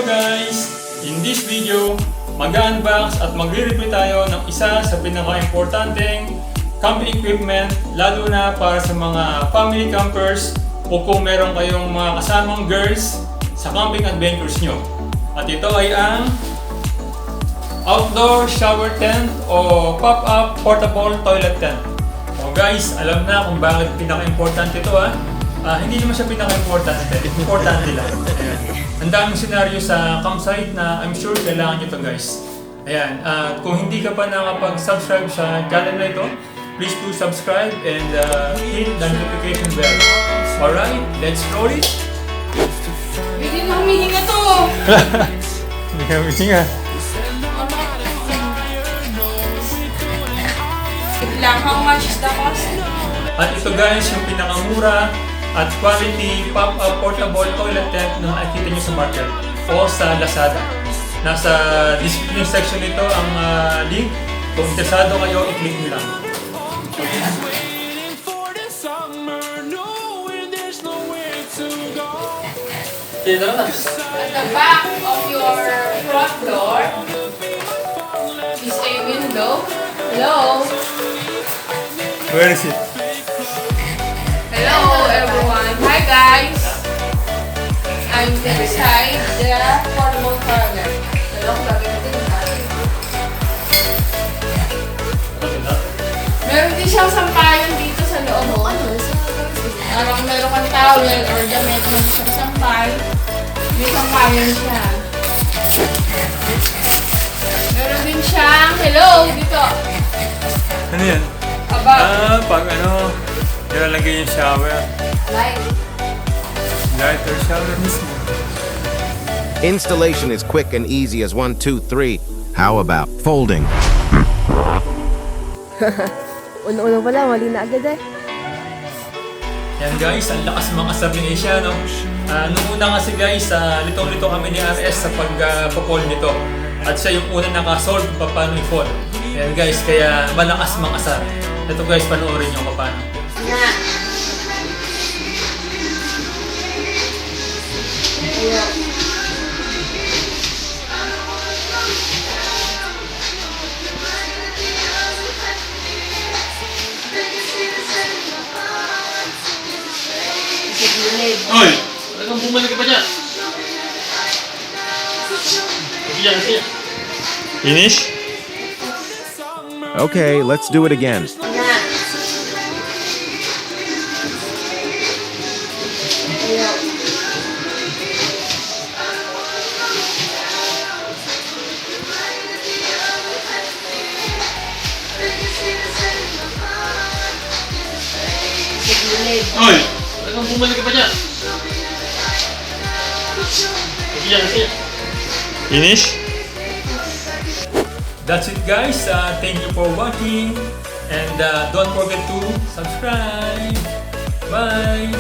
guys! In this video, mag-unbox at magre-review tayo ng isa sa pinaka-importanteng camping equipment, lalo na para sa mga family campers o kung meron kayong mga kasamang girls sa camping adventures nyo. At ito ay ang outdoor shower tent o pop-up portable toilet tent. So guys, alam na kung bakit pinaka-importante ito hindi naman siya pinaka-importante, importante lang. Ayan. Ang daming senaryo sa campsite na I'm sure kailangan nyo ito guys. Ayan, at kung hindi ka pa nakapag-subscribe sa channel na ito, please do subscribe and hit the notification bell. Alright, let's roll it! Hindi na humihinga to! Hindi ka humihinga. Lang, how much is the cost? At ito guys, yung pinakamura at quality pop-up portable toilet tent na nakikita nyo sa market o sa Lazada. Nasa description section nito ang link. Kung interesado kayo, i-click nyo lang. At the back of your front door is a window. Hello? Where is it? Hello everyone. Hi guys. I'm inside the portable toilet. Hello, lagay natin yung natin. Meron din siyang sampayan dito sa loob. Parang meron kang towel or damit na gusto sampay. May sampayan siya. Meron din siyang, hello, dito. Ano yan? Above. Pag nilalagay yung shower. Light. Light or shower mismo. Installation is quick and easy as 1, 2, 3. How about folding? Uno-uno pa lang, mali na agad eh. Yan guys, ang lakas mga sabi ni Asia, no? Nung una kasi guys, litong-lito kami ni RS sa pag-fall nito. At siya yung una nakasolve kung paano i-fall. Yan guys, kaya malakas mga asar. Ito guys, panoorin nyo kung paano. Oy! Talagang bumalik ka pa dyan? Yan, yan. Finish? Okay, let's do it again. Oy! Talagang bumalik ka pa dyan? Yan, yan. Finish? That's it guys. Thank you for watching. And don't forget to subscribe. Bye!